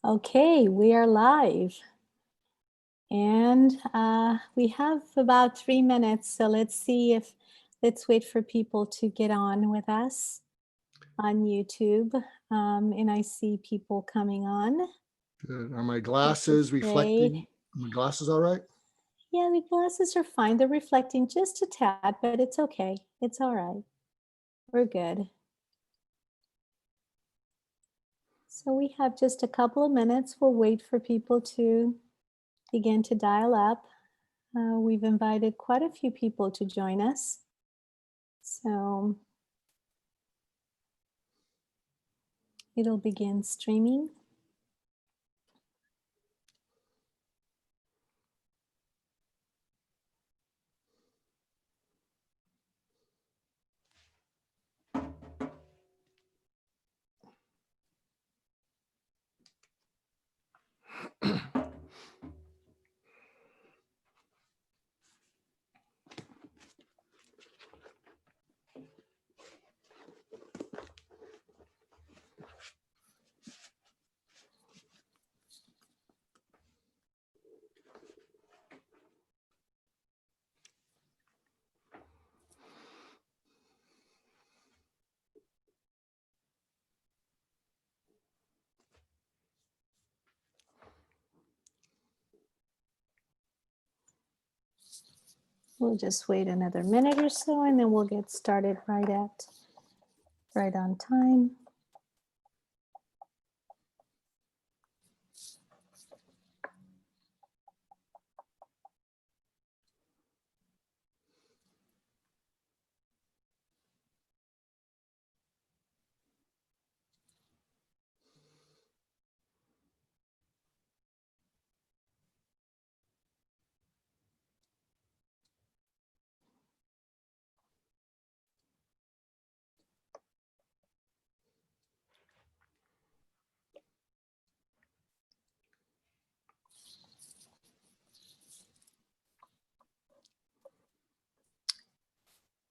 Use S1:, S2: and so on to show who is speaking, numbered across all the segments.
S1: Okay, we are live. And we have about 3 minutes, so let's wait for people to get on with us on YouTube. And I see people coming on.
S2: Good. Are my glasses reflecting? Are my glasses all right?
S1: Yeah, the glasses are fine. They're reflecting just a tad, but it's okay. It's all right. We're good. So we have just a couple of minutes. We'll wait for people to begin to dial up. We've invited quite a few people to join us. So it'll begin streaming. We'll just wait another minute or so, and then we'll get started right on time.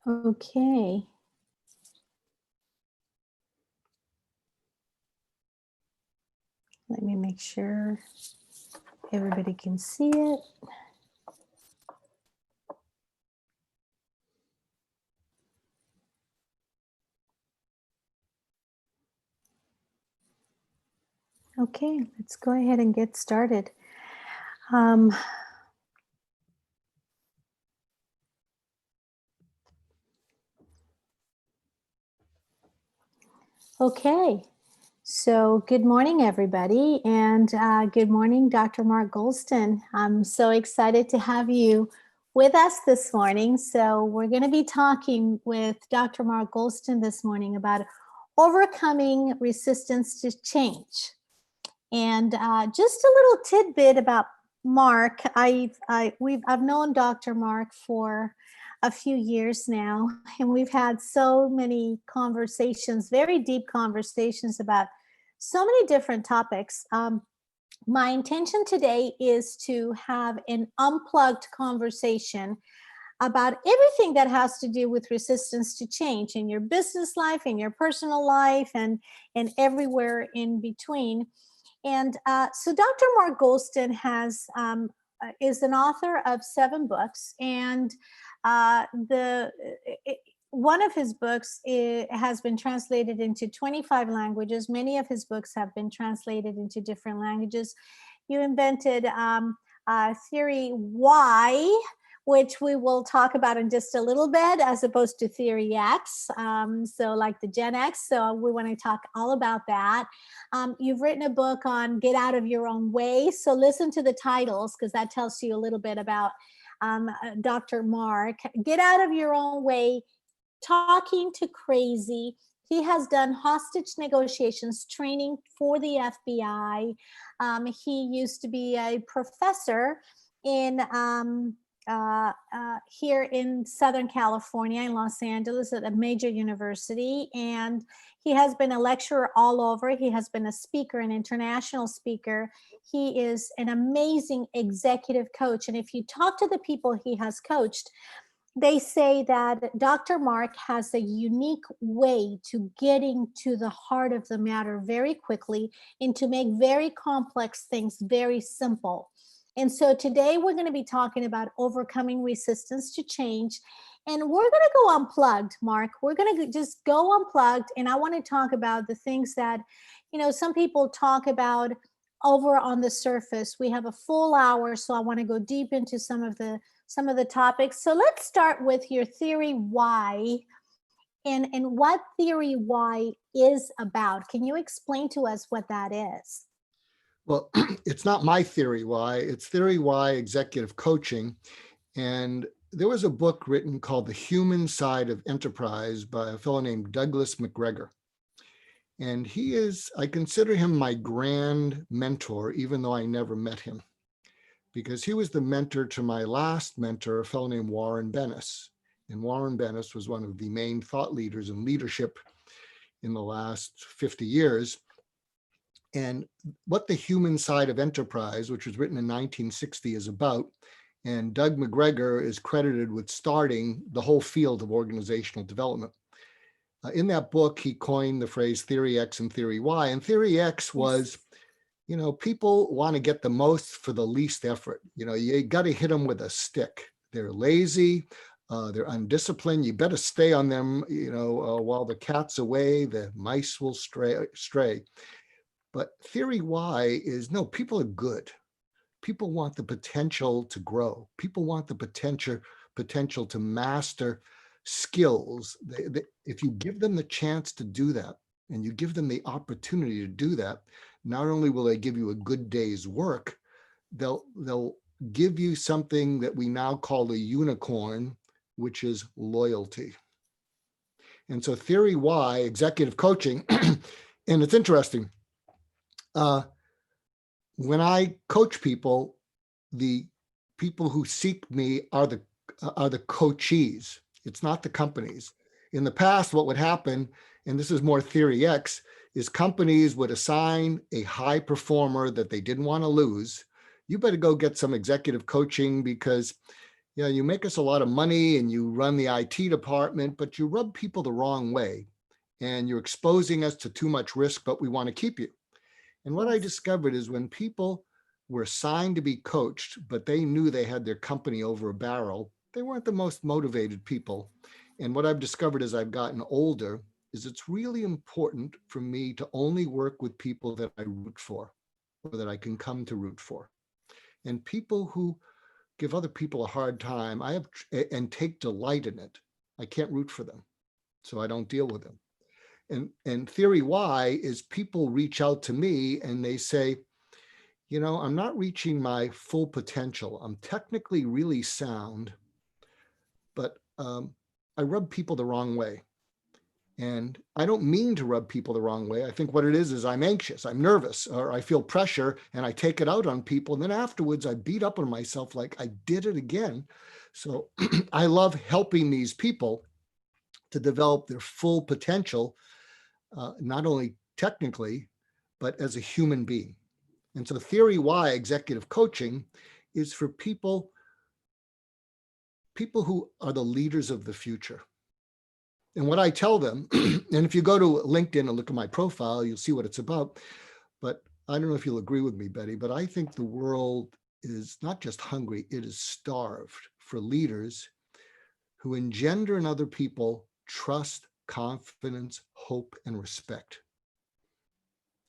S1: Okay. Let me make sure everybody can see it. Okay, let's go ahead and get started. Okay, so good morning, everybody, and good morning, Dr. Mark Goldstein. I'm so excited to have you with us this morning. So we're going to be talking with Dr. Mark Goldstein this morning about overcoming resistance to change. And just a little tidbit about Mark. I've known Dr. Mark for a few years now, and we've had so many conversations, very deep conversations about so many different topics. My intention today is to have an unplugged conversation about everything that has to do with resistance to change in your business life, in your personal life, and everywhere in between. And so Dr. Mark Goldstein is an author of 7 books, and one of his books has been translated into 25 languages. Many of his books have been translated into different languages. You invented Theory Y, which we will talk about in just a little bit, as opposed to Theory X, so like the Gen X. So we want to talk all about that. You've written a book on Get Out of Your Own Way. So listen to the titles, because that tells you a little bit about Dr. Mark. Get Out of Your Own Way, Talking to Crazy. He has done hostage negotiations training for the FBI. He used to be a professor in here in Southern California, in Los Angeles, at a major university. And he has been a lecturer all over. He has been a speaker, an international speaker. He is an amazing executive coach. And if you talk to the people he has coached, they say that Dr. Mark has a unique way to getting to the heart of the matter very quickly and to make very complex things very simple. And so today we're going to be talking about overcoming resistance to change. And we're going to go unplugged, Mark. We're going to just go unplugged. And I want to talk about the things that, some people talk about over on the surface. We have a full hour, so I want to go deep into some of the topics. So let's start with your theory why and what theory why is about. Can you explain to us what that is?
S2: Well, it's not my theory why, it's theory why executive coaching. And there was a book written called The Human Side of Enterprise by a fellow named Douglas McGregor. And I consider him my grand mentor, even though I never met him, because he was the mentor to my last mentor, a fellow named Warren Bennis. And Warren Bennis was one of the main thought leaders in leadership in the last 50 years. And what The Human Side of Enterprise, which was written in 1960, is about, and Doug McGregor is credited with starting the whole field of organizational development. In that book, he coined the phrase Theory X and Theory Y. And Theory X was, people want to get the most for the least effort. You got to hit them with a stick. They're lazy. They're undisciplined. You better stay on them, while the cat's away, the mice will stray. But Theory Y is, no, people are good. People want the potential to grow. People want the potential to master skills. If you give them the chance to do that, and you give them the opportunity to do that, not only will they give you a good day's work, they'll give you something that we now call a unicorn, which is loyalty. And so Theory Y, executive coaching, and it's interesting. When I coach people, the people who seek me are the coachees. It's not the companies. In the past, what would happen, and this is more Theory X, is companies would assign a high performer that they didn't want to lose. You better go get some executive coaching because you make us a lot of money and you run the IT department, but you rub people the wrong way and you're exposing us to too much risk, but we want to keep you. And what I discovered is when people were assigned to be coached, but they knew they had their company over a barrel, they weren't the most motivated people. And what I've discovered as I've gotten older is it's really important for me to only work with people that I root for or that I can come to root for. And people who give other people a hard time, and take delight in it, I can't root for them. So I don't deal with them. And Theory Y is people reach out to me and they say, I'm not reaching my full potential. I'm technically really sound, but I rub people the wrong way. And I don't mean to rub people the wrong way. I think what it is I'm anxious, I'm nervous, or I feel pressure and I take it out on people. And then afterwards I beat up on myself like I did it again. So I love helping these people to develop their full potential, not only technically, but as a human being. And so Theory Y, executive coaching, is for people who are the leaders of the future. And what I tell them, and if you go to LinkedIn and look at my profile, you'll see what it's about. But I don't know if you'll agree with me, Betty, but I think the world is not just hungry, it is starved for leaders who engender in other people trust, confidence, hope, and respect.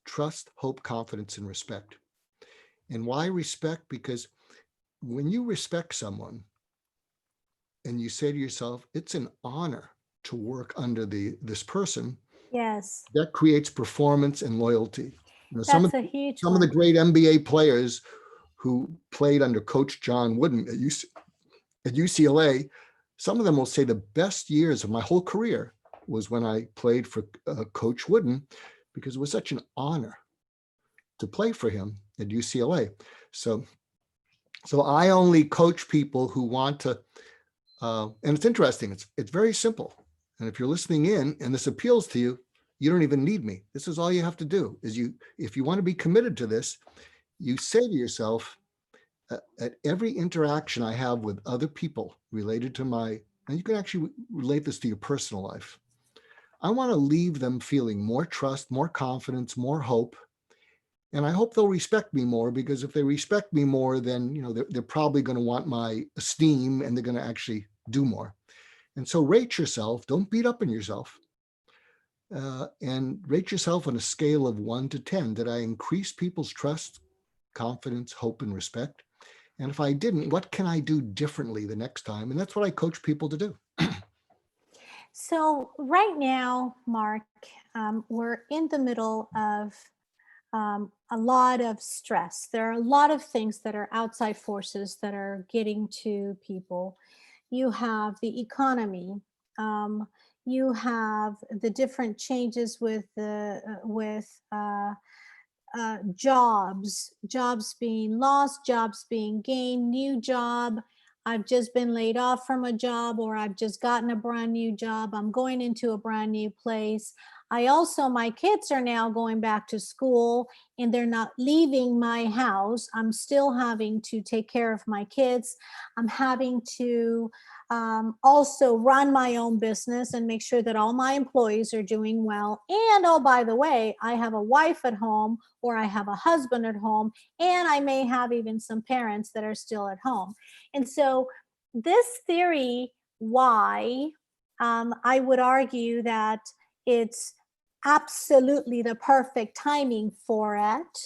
S2: Trust, hope, confidence, and respect. And why respect? Because when you respect someone and you say to yourself, it's an honor to work under this person,
S1: Yes,
S2: that creates performance and loyalty.
S1: that's a huge
S2: some
S1: one.
S2: of the great NBA players who played under Coach John Wooden at UCLA, some of them will say the best years of my whole career was when I played for Coach Wooden, because it was such an honor to play for him at UCLA. So I only coach people who want to, and it's interesting, it's very simple. And if you're listening in and this appeals to you, you don't even need me. This is all you have to do is if you want to be committed to this, you say to yourself, at every interaction I have with other people related to my and you can actually relate this to your personal life. I want to leave them feeling more trust, more confidence, more hope. And I hope they'll respect me more, because if they respect me more, then, they're probably going to want my esteem, and they're going to actually do more. And so rate yourself. Don't beat up on yourself. And rate yourself on a scale of 1 to 10. Did I increase people's trust, confidence, hope, and respect? And if I didn't, what can I do differently the next time? And that's what I coach people to do.
S1: So right now, Mark, we're in the middle of a lot of stress. There are a lot of things that are outside forces that are getting to people. You have the economy. You have the different changes with the jobs being lost, jobs being gained, new job. I've just been laid off from a job, or I've just gotten a brand new job. I'm going into a brand new place. My kids are now going back to school, and they're not leaving my house. I'm still having to take care of my kids. I'm having to also run my own business and make sure that all my employees are doing well. And oh, by the way, I have a wife at home, or I have a husband at home, and I may have even some parents that are still at home. And so this theory, why, I would argue that it's absolutely the perfect timing for it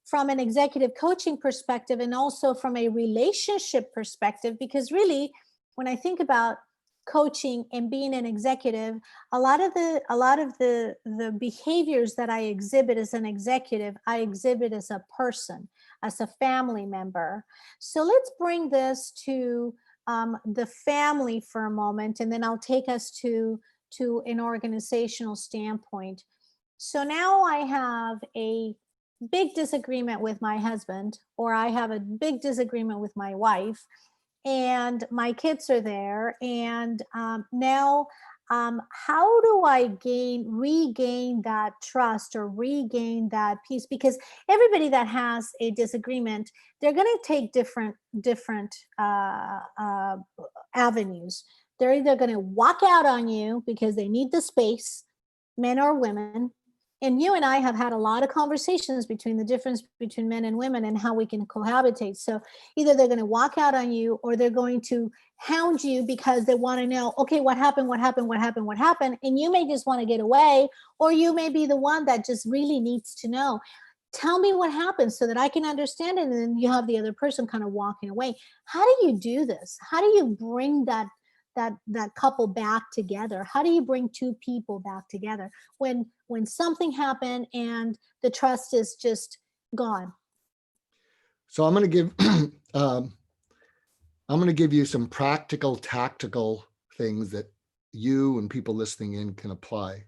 S1: from an executive coaching perspective, and also from a relationship perspective, because really, when I think about coaching and being an executive, a lot of the behaviors that I exhibit as an executive, I exhibit as a person, as a family member. So let's bring this to the family for a moment, and then I'll take us to an organizational standpoint. So now I have a big disagreement with my husband, or I have a big disagreement with my wife, and my kids are there. And now, how do I regain that trust, or regain that peace? Because everybody that has a disagreement, they're going to take different avenues. They're either going to walk out on you because they need the space, men or women. And you and I have had a lot of conversations between the difference between men and women and how we can cohabitate. So either they're going to walk out on you, or they're going to hound you because they want to know, okay, what happened? And you may just want to get away, or you may be the one that just really needs to know. Tell me what happened so that I can understand it. And then you have the other person kind of walking away. How do you do this? How do you bring that couple back together? How do you bring two people back together when something happened and the trust is just gone?
S2: So I'm going to give you some practical, tactical things that you and people listening in can apply.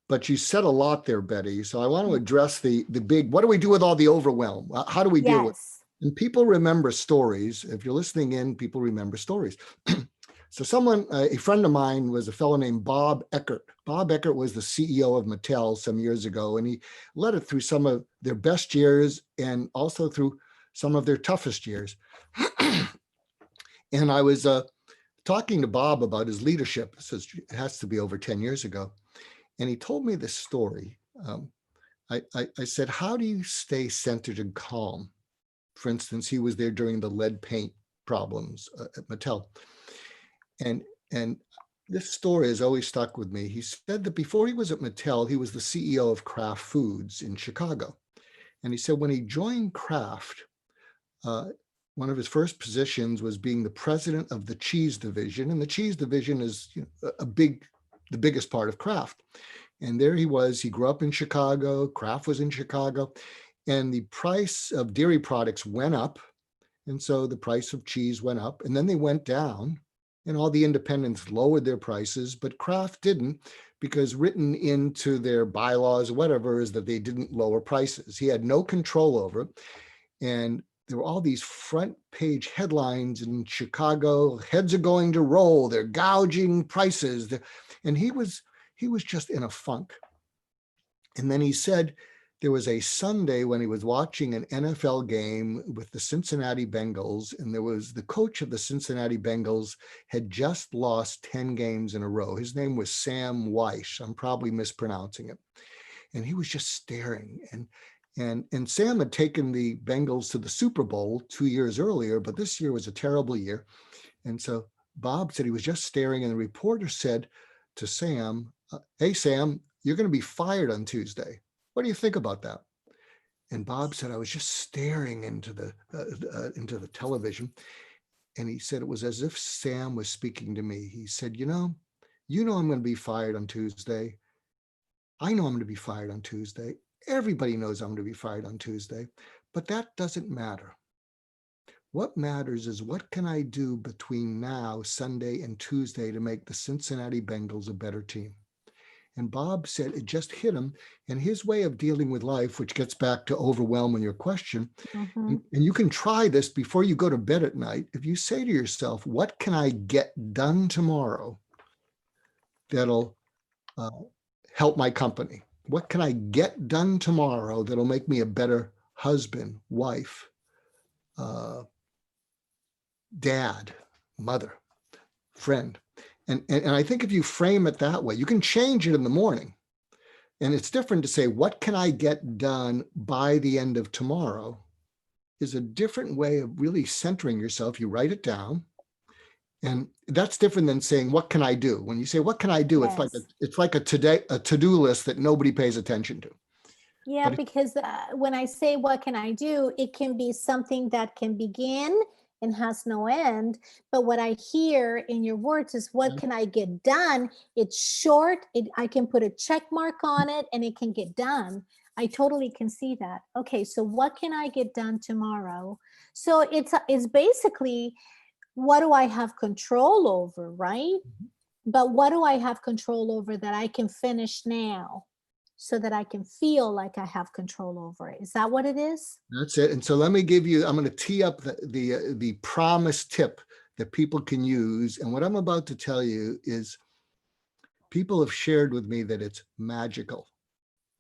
S2: But you said a lot there, Betty. So I want to address the big, what do we do with all the overwhelm? How do we deal with it? And people remember stories. If you're listening in, people remember stories. So a friend of mine was a fellow named Bob Eckert. Bob Eckert was the CEO of Mattel some years ago, and he led it through some of their best years and also through some of their toughest years. And I was talking to Bob about his leadership. It has to be over 10 years ago. And he told me this story. I said, how do you stay centered and calm? For instance, he was there during the lead paint problems at Mattel. And this story has always stuck with me. He said that before he was at Mattel, he was the CEO of Kraft Foods in Chicago. And he said when he joined Kraft, one of his first positions was being the president of the cheese division. And the cheese division is the biggest part of Kraft. And there he was. He grew up in Chicago. Kraft was in Chicago. And the price of dairy products went up. And so the price of cheese went up, and then they went down, and all the independents lowered their prices, but Kraft didn't, because written into their bylaws or whatever is that they didn't lower prices. He had no control over it. And there were all these front page headlines in Chicago, heads are going to roll, they're gouging prices. And he was just in a funk. And then he said, there was a Sunday when he was watching an NFL game with the Cincinnati Bengals, and there was the coach of the Cincinnati Bengals had just lost 10 games in a row. His name was Sam Weiss. I'm probably mispronouncing it. And he was just staring. And Sam had taken the Bengals to the Super Bowl 2 years earlier, but this year was a terrible year. And so Bob said he was just staring, and the reporter said to Sam, "Hey, Sam, you're going to be fired on Tuesday. What do you think about that?" And Bob said, "I was just staring into the television." And he said it was as if Sam was speaking to me. He said, you know I'm going to be fired on Tuesday. I know I'm going to be fired on Tuesday. Everybody knows I'm going to be fired on Tuesday, but that doesn't matter. What matters is what can I do between now, Sunday, and Tuesday to make the Cincinnati Bengals a better team? And Bob said it just hit him. And his way of dealing with life, which gets back to overwhelming your question, and you can try this before you go to bed at night. If you say to yourself, what can I get done tomorrow that'll help my company? What can I get done tomorrow that'll make me a better husband, wife, dad, mother, friend? And I think if you frame it that way, you can change it in the morning. And it's different to say, what can I get done by the end of tomorrow, is a different way of really centering yourself. You write it down. And that's different than saying, what can I do? When you say, what can I do?
S1: Yes.
S2: It's like a to-do list that nobody pays attention to.
S1: Yeah, because when I say, what can I do? It can be something that can begin and has no end. But what I hear in your words is, what can I get done? It's short. I can put a check mark on it and it can get done. I totally can see that. Okay, so what can I get done tomorrow? So it's basically, what do I have control over, right? But what do I have control over that I can finish now, so that I can feel like I have control over it? Is that what it is?
S2: That's it. And so let me give you, I'm going to tee up the promise tip that people can use. And what I'm about to tell you is, people have shared with me that it's magical.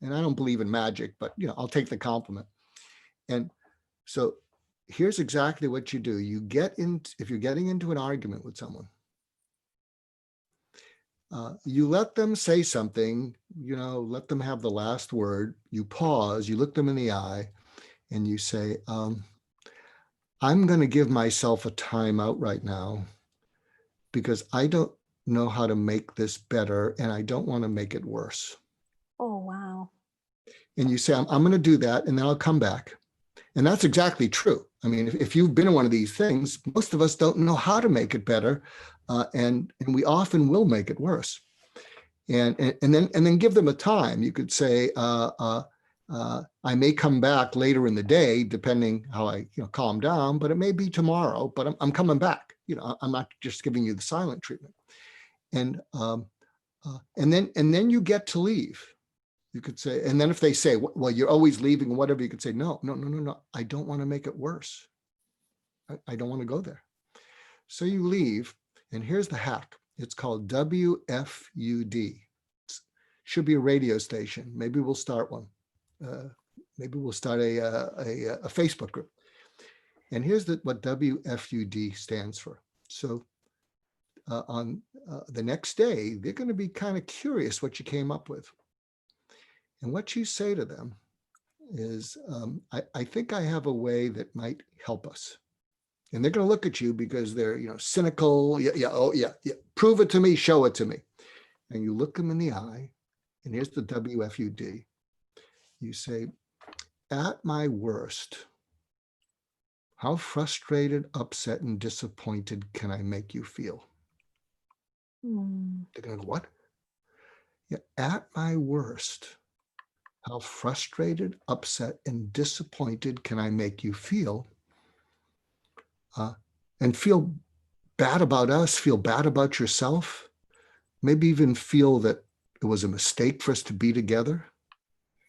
S2: And I don't believe in magic, but I'll take the compliment. And so here's exactly what you do. You if you're getting into an argument with someone, you let them say something, let them have the last word. You pause, you look them in the eye, and you say, I'm going to give myself a timeout right now because I don't know how to make this better and I don't want to make it worse.
S1: Oh, wow.
S2: And you say, I'm going to do that and then I'll come back. And that's exactly true. I mean, if you've been in one of these things, most of us don't know how to make it better. And we often will make it worse. And then give them a time. You could say, I may come back later in the day, depending how I calm down, but it may be tomorrow, but I'm coming back. I'm not just giving you the silent treatment. And then you get to leave. You could say, and then if they say, well, you're always leaving, whatever, you could say, no. I don't want to make it worse. I don't want to go there. So you leave, and here's the hack. It's called WFUD. Should be a radio station. Maybe we'll start one. Maybe we'll start a Facebook group. And here's what WFUD stands for. So on the next day, they're going to be kind of curious what you came up with. And what you say to them is, I think I have a way that might help us. And they're going to look at you because they're, cynical. Yeah. Prove it to me, show it to me. And you look them in the eye, and here's the WFUD. You say, at my worst, how frustrated, upset, and disappointed can I make you feel? They're going to go, what? Yeah, at my worst, how frustrated, upset, and disappointed can I make you feel? And feel bad about us, feel bad about yourself, maybe even feel that it was a mistake for us to be together.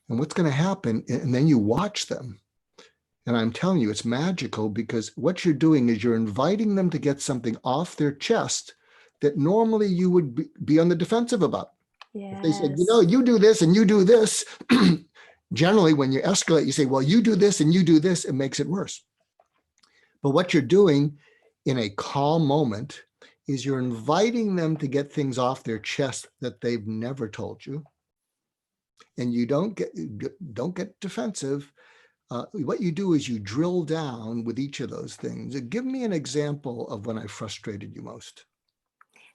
S2: And what's going to happen, and then you watch them. And I'm telling you, it's magical, because what you're doing is you're inviting them to get something off their chest that normally you would be on the defensive about.
S1: Yes.
S2: If they said, you do this and you do this, Generally, when you escalate, you say, well, you do this and you do this, it makes it worse. But what you're doing in a calm moment is you're inviting them to get things off their chest that they've never told you. And you don't get defensive. What you do is you drill down with each of those things. Give me an example of when I frustrated you most.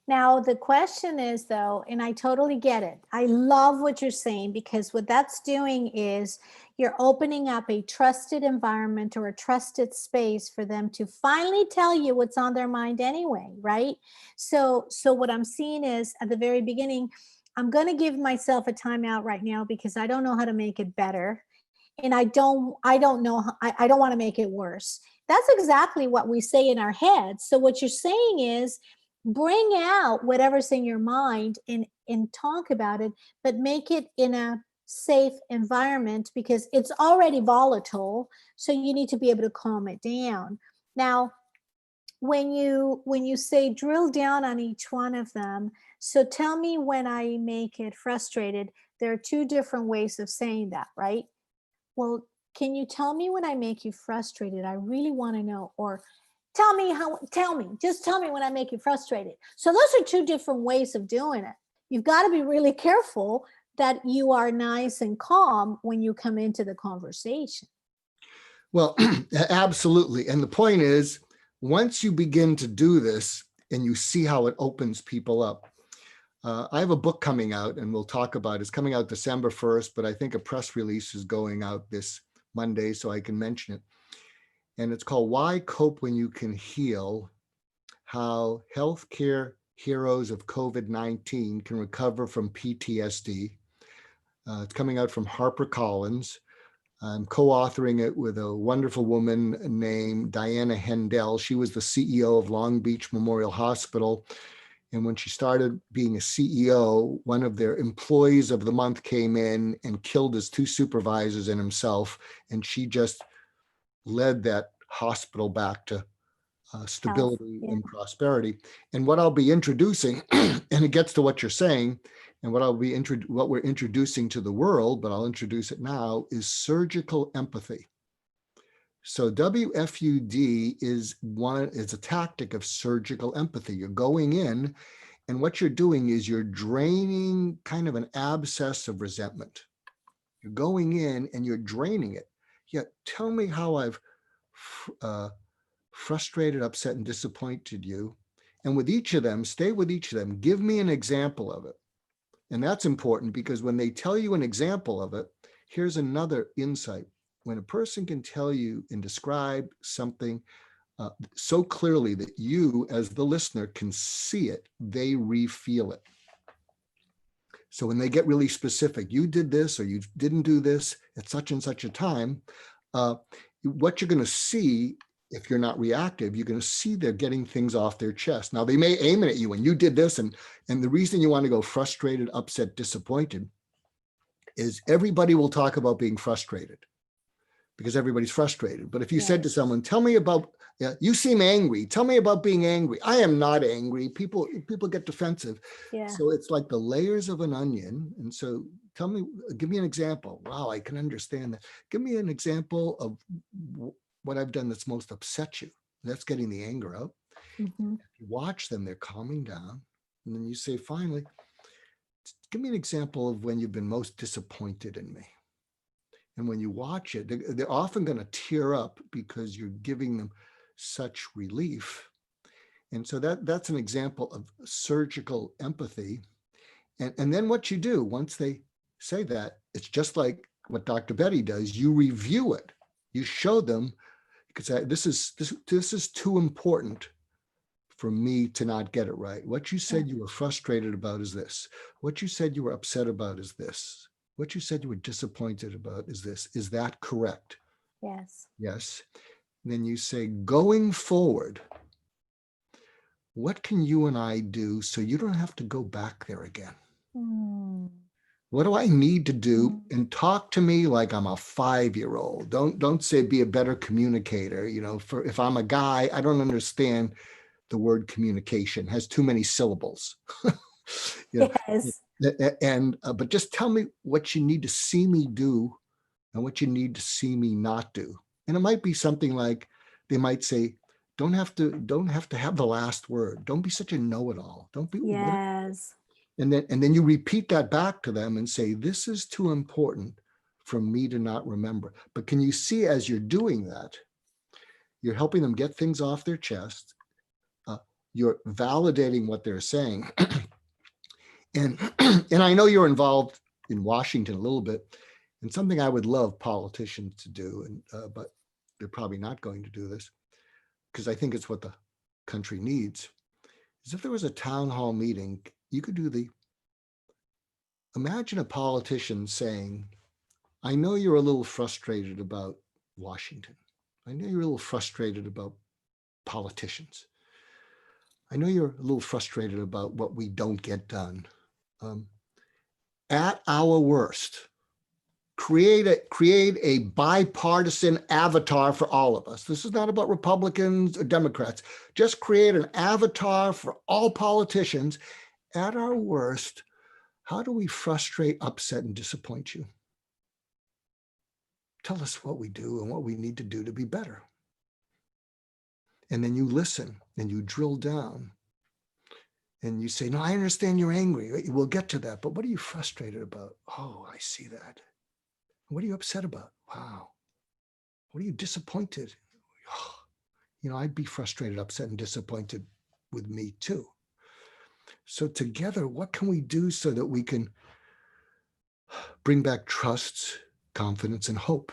S1: Now, the question is, though, and I totally get it. I love what you're saying, because what that's doing is you're opening up a trusted environment or a trusted space for them to finally tell you what's on their mind anyway, right? So what I'm seeing is, at the very beginning, I'm going to give myself a timeout right now because I don't know how to make it better. And I don't know, I don't want to make it worse. That's exactly what we say in our heads. So what you're saying is, bring out whatever's in your mind and talk about it, but make it in a safe environment, because it's already volatile. So you need to be able to calm it down. Now, when you say drill down on each one of them, so tell me, when I make it frustrated, there are two different ways of saying that, right? Well, can you tell me when I make you frustrated? I really want to know. Or just tell me when I make you frustrated. So those are two different ways of doing it. You've got to be really careful that you are nice and calm when you come into the conversation.
S2: Well, absolutely. And the point is, once you begin to do this and you see how it opens people up, I have a book coming out, and we'll talk about it. It's coming out December 1st, but I think a press release is going out this Monday, so I can mention it. And it's called Why Cope When You Can Heal, How Healthcare Heroes of COVID-19 Can Recover from PTSD. It's coming out from HarperCollins. I'm co-authoring it with a wonderful woman named Diana Hendel. She was the CEO of Long Beach Memorial Hospital. And when she started being a CEO, one of their employees of the month came in and killed his two supervisors and himself. And she just led that hospital back to stability and prosperity. And what I'll be introducing, and it gets to what you're saying, and what we're introducing to the world, but I'll introduce it now, is surgical empathy. So WFUD is a tactic of surgical empathy. You're going in, and what you're doing is you're draining kind of an abscess of resentment. You're going in and you're draining it. Yet tell me how I've frustrated, upset, and disappointed you. And with each of them, stay with each of them. Give me an example of it. And that's important, because when they tell you an example of it, here's another insight. When a person can tell you and describe something so clearly that you, as the listener, can see it, they re-feel it. So when they get really specific, you did this or you didn't do this at such and such a time, what you're going to see, if you're not reactive, you're going to see they're getting things off their chest. Now, they may aim it at you and you did this. And the reason you want to go frustrated, upset, disappointed is everybody will talk about being frustrated, because everybody's frustrated. But if you said to someone, tell me about, you seem angry, tell me about being angry. I am not angry. People get defensive. Yeah. So it's like the layers of an onion. And so give me an example. Wow, I can understand that. Give me an example of what I've done that's most upset you. That's getting the anger out. Mm-hmm. If you watch them, they're calming down. And then you say, finally, give me an example of when you've been most disappointed in me. And when you watch it, they're often going to tear up because you're giving them such relief. And so that's an example of surgical empathy. And then what you do once they say that, it's just like what Dr. Betty does. You review it. You show them, because this is too important for me to not get it right. What you said you were frustrated about is this. What you said you were upset about is this. What you said you were disappointed about is this. Is that correct?
S1: Yes.
S2: Yes. And then you say, going forward, what can you and I do so you don't have to go back there again? What do I need to do? And talk to me like I'm a 5-year-old. Don't say be a better communicator. If I'm a guy, I don't understand the word communication. It has too many syllables.
S1: Yes.
S2: But just tell me what you need to see me do and what you need to see me not do. And it might be something like, they might say, don't have to have the last word. Don't be such a know-it-all. Don't be.
S1: Yes.
S2: And then you repeat that back to them and say, this is too important for me to not remember. But can you see, as you're doing that, you're helping them get things off their chest. You're validating what they're saying. And I know you're involved in Washington a little bit, and something I would love politicians to do, but they're probably not going to do this, because I think it's what the country needs, is if there was a town hall meeting, you could do imagine a politician saying, I know you're a little frustrated about Washington. I know you're a little frustrated about politicians. I know you're a little frustrated about what we don't get done. At our worst, create a bipartisan avatar for all of us. This is not about Republicans or Democrats. Just create an avatar for all politicians. At our worst, how do we frustrate, upset, and disappoint you? Tell us what we do and what we need to do to be better. And then you listen and you drill down and you say, no, I understand you're angry. We'll get to that. But what are you frustrated about? Oh, I see that. What are you upset about? Wow. What are you disappointed? Oh, I'd be frustrated, upset, and disappointed with me too. So together, what can we do so that we can bring back trust, confidence, and hope,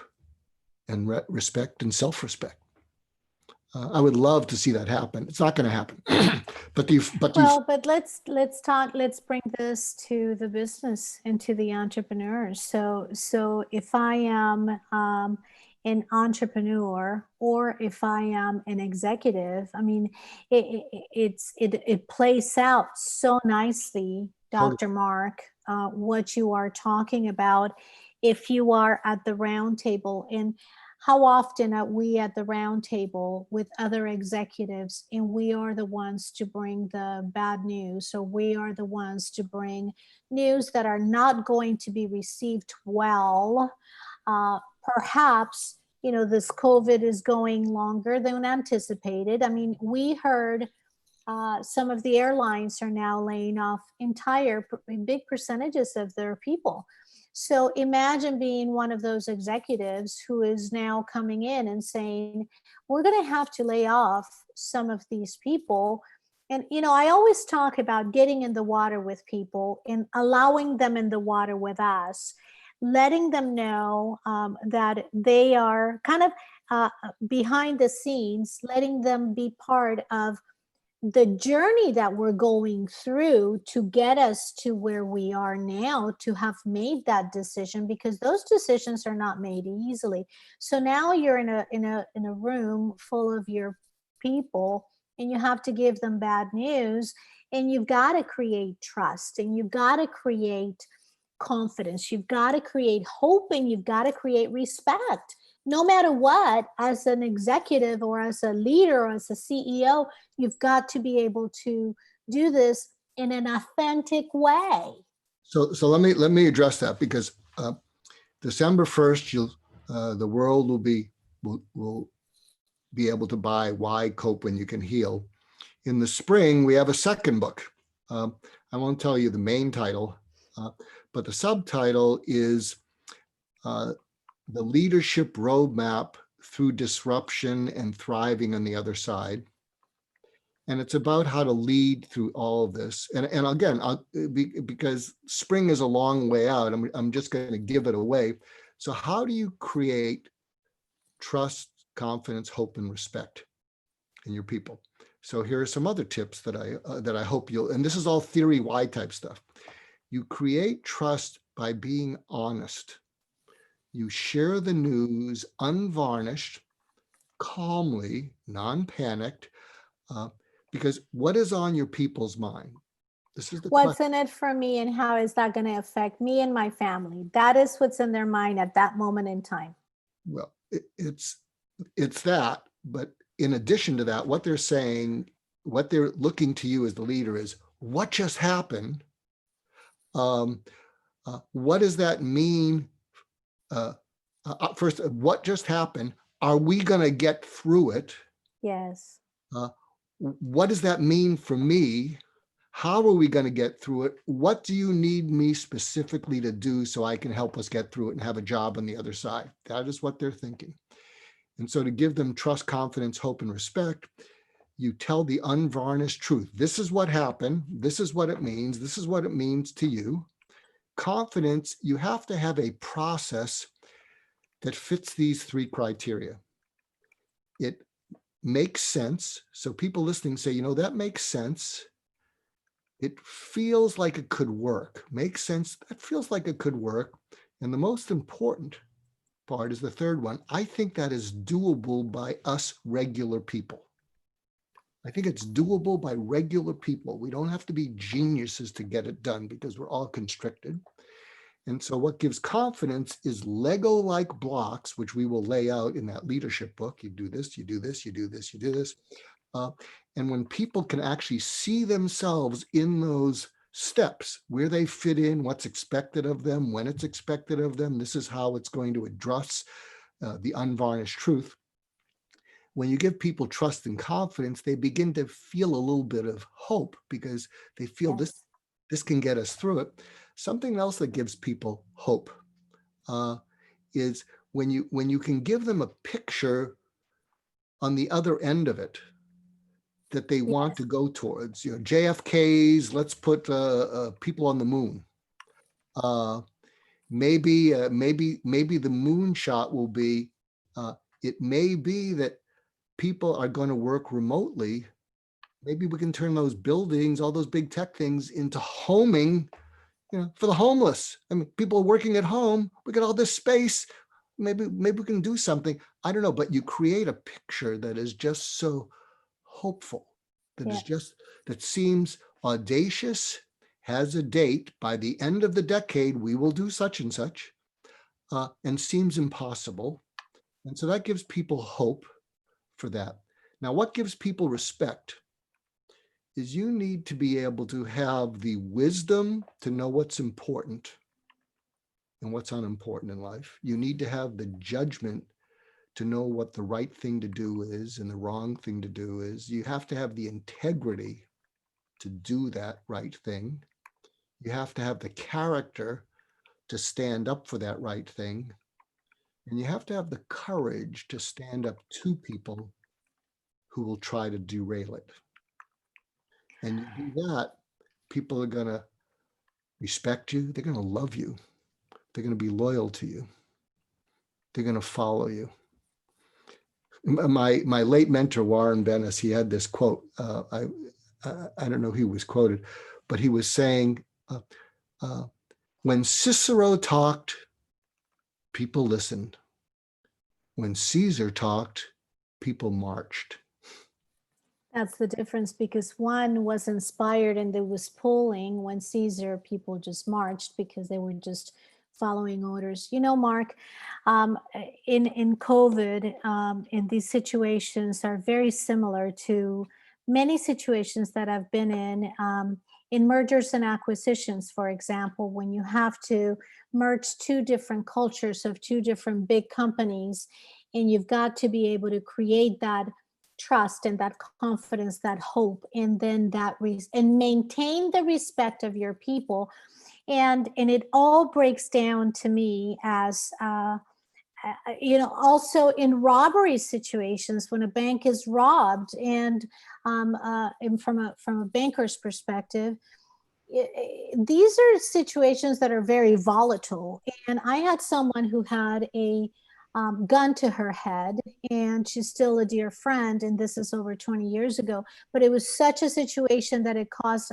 S2: and respect and self-respect? I would love to see that happen. It's not going to happen. But
S1: let's bring this to the business and to the entrepreneurs. So if I am an entrepreneur, or if I am an executive, I mean, it plays out so nicely, Dr. Mark, what you are talking about. If you are at the round table, and how often are we at the round table with other executives, and we are the ones to bring the bad news, or we are the ones to bring news that are not going to be received well. Perhaps, this COVID is going longer than anticipated. I mean, we heard some of the airlines are now laying off big percentages of their people. So imagine being one of those executives who is now coming in and saying, we're going to have to lay off some of these people. And, I always talk about getting in the water with people and allowing them in the water with us, letting them know that they are kind of behind the scenes, letting them be part of the journey that we're going through to get us to where we are now, to have made that decision, because those decisions are not made easily. So now you're in a room full of your people, and you have to give them bad news, and you've got to create trust, and you've got to create confidence, you've got to create hope, and you've got to create respect. No matter what, as an executive or as a leader or as a CEO, you've got to be able to do this in an authentic way.
S2: So let me address that, because December 1st, the world will be able to buy Why Cope When You Can Heal. In the spring, we have a second book. I won't tell you the main title, but the subtitle is The Leadership Roadmap Through Disruption and Thriving on the Other Side. And it's about how to lead through all of this. And again, because spring is a long way out, I'm just going to give it away. So how do you create trust, confidence, hope, and respect in your people? So here are some other tips that I hope you'll, and this is all theory Y type stuff. You create trust by being honest. You share the news unvarnished, calmly, non-panicked, because what is on your people's mind? This is the
S1: what's
S2: question.
S1: in it for me, and how is that going to affect me and my family? That is what's in their mind at that moment in time.
S2: Well, it's that, but in addition to that, what they're saying, what they're looking to you as the leader is, what just happened? What does that mean first, what just happened? Are we going to get through it?
S1: Yes.
S2: What does that mean for me? How are we going to get through it? What do you need me specifically to do so I can help us get through it and have a job on the other side? That is what they're thinking. And so to give them trust, confidence, hope, and respect, you tell the unvarnished truth. This is what happened. This is what it means. This is what it means to you. Confidence, you have to have a process that fits these three criteria. It makes sense. So people listening say, that makes sense. It feels like it could work. Makes sense. That feels like it could work. And the most important part is the third one. I think that is doable by us regular people. I think it's doable by regular people. We don't have to be geniuses to get it done because we're all constricted. And so what gives confidence is Lego-like blocks, which we will lay out in that leadership book. You do this, you do this, you do this, you do this. And when people can actually see themselves in those steps, where they fit in, what's expected of them, when it's expected of them, this is how it's going to address the unvarnished truth. When you give people trust and confidence, they begin to feel a little bit of hope because they feel this can get us through it. Something else that gives people hope is when you can give them a picture on the other end of it that they want to go towards. JFK's, let's put people on the moon. Maybe the moonshot will be, it may be that people are going to work remotely. Maybe we can turn those buildings, all those big tech things, into homing, for the homeless. I mean, people are working at home. We got all this space. Maybe we can do something. I don't know, but you create a picture that is just so hopeful, that seems audacious, has a date. By the end of the decade, we will do such and such, and seems impossible. And so that gives people hope for that. Now, what gives people respect is you need to be able to have the wisdom to know what's important and what's unimportant in life. You need to have the judgment to know what the right thing to do is and the wrong thing to do is. You have to have the integrity to do that right thing. You have to have the character to stand up for that right thing. And you have to have the courage to stand up to people who will try to derail it. And you do that, people are going to respect you. They're going to love you. They're going to be loyal to you. They're going to follow you. My late mentor, Warren Bennis, he had this quote. I don't know who was quoted, but he was saying, when Cicero talked, people listened. When Caesar talked, people marched.
S1: That's the difference, because one was inspired and there was pulling. When Caesar, people just marched because they were just following orders. Mark, in COVID, in these situations are very similar to many situations that I've been in mergers and acquisitions, for example, when you have to merge two different cultures of two different big companies, and you've got to be able to create that trust and that confidence, that hope, and then and maintain the respect of your people. And it all breaks down to me as also in robbery situations, when a bank is robbed, and from a banker's perspective, these are situations that are very volatile. And I had someone who had a gun to her head, and she's still a dear friend, and this is over 20 years ago, but it was such a situation that it caused,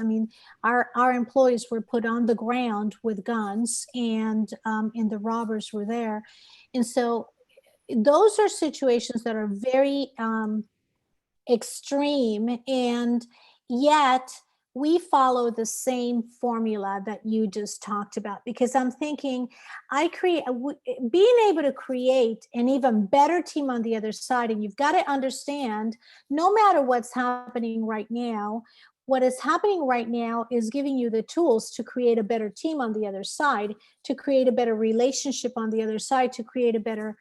S1: our employees were put on the ground with guns, and the robbers were there. And so those are situations that are very extreme, and yet we follow the same formula that you just talked about, because I'm thinking being able to create an even better team on the other side. And you've got to understand, no matter what's happening right now, what is happening right now is giving you the tools to create a better team on the other side, to create a better relationship on the other side, to create a better